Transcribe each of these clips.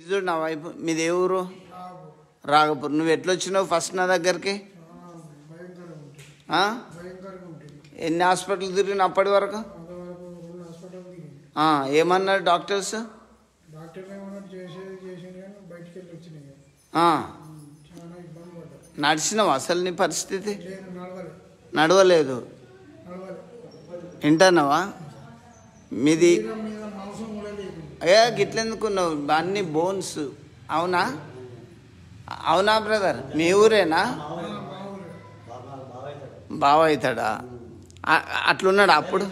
చూడు నా వైపు మీది ఏ ఊరు? రాగపూర్. నువ్వు ఎట్లొచ్చినావు ఫస్ట్ నా దగ్గరికి? ఎన్ని హాస్పిటల్ తిరిగిన అప్పటి వరకు? ఏమన్నారు డాక్టర్స్? నడిచినావు? అసలు నీ పరిస్థితి నడవలేదు. వింటున్నావా? మీది గిట్లెందుకున్నావు? అన్ని బోన్స్. అవునా? అవునా బ్రదర్? మీ ఊరేనా? బావ అవుతాడా? అట్లున్నాడు అప్పుడు.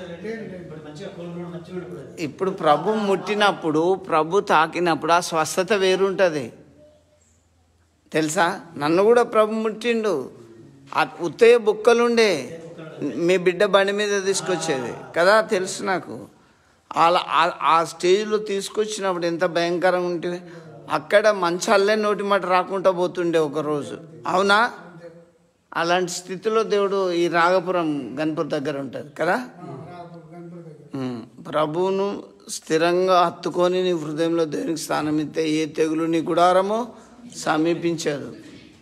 ఇప్పుడు ప్రభు ముట్టినప్పుడు, ప్రభు తాకినప్పుడు ఆ స్వస్థత వేరుంటుంది తెలుసా? నన్ను కూడా ప్రభు ముట్టిండు. ఉత్తయ్య బుక్కలుండే మీ బిడ్డ బండి మీద తీసుకొచ్చేది కదా, తెలుసు నాకు. అలా ఆ స్టేజ్లో తీసుకొచ్చినప్పుడు ఎంత భయంకరంగా ఉంటుంది. అక్కడ మంచాలే నోటి మాట రాకుండా పోతుండే ఒకరోజు. అవునా? అలాంటి స్థితిలో దేవుడు ఈ రాగపురం గణపతి దగ్గర ఉంటుంది కదా. ప్రభువును స్థిరంగా హత్తుకొని నీ హృదయంలో దేవునికి స్థానం ఇస్తే ఏ తెగులు నీ గుడారమో సమీపించాడు.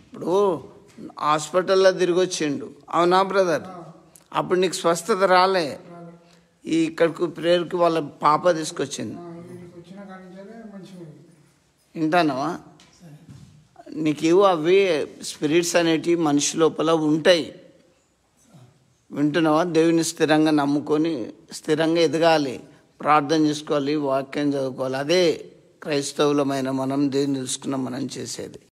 ఇప్పుడు హాస్పిటల్లో తిరిగి వచ్చిండు. అవునా బ్రదర్? అప్పుడు నీకు స్వస్థత రాలే. ఈ ఇక్కడికి ప్రేయర్కి వాళ్ళ పాప తీసుకొచ్చింది. వింటానవా? నీకు అవి స్పిరిట్స్ అనేటివి మనిషి లోపల ఉంటాయి. వింటున్నావా? దేవుని స్థిరంగా నమ్ముకొని స్థిరంగా ఎదగాలి, ప్రార్థన చేసుకోవాలి, వాక్యం చదువుకోవాలి. అదే క్రైస్తవులమైన మనం దేవుని తెలుసుకున్న మనం చేసేది.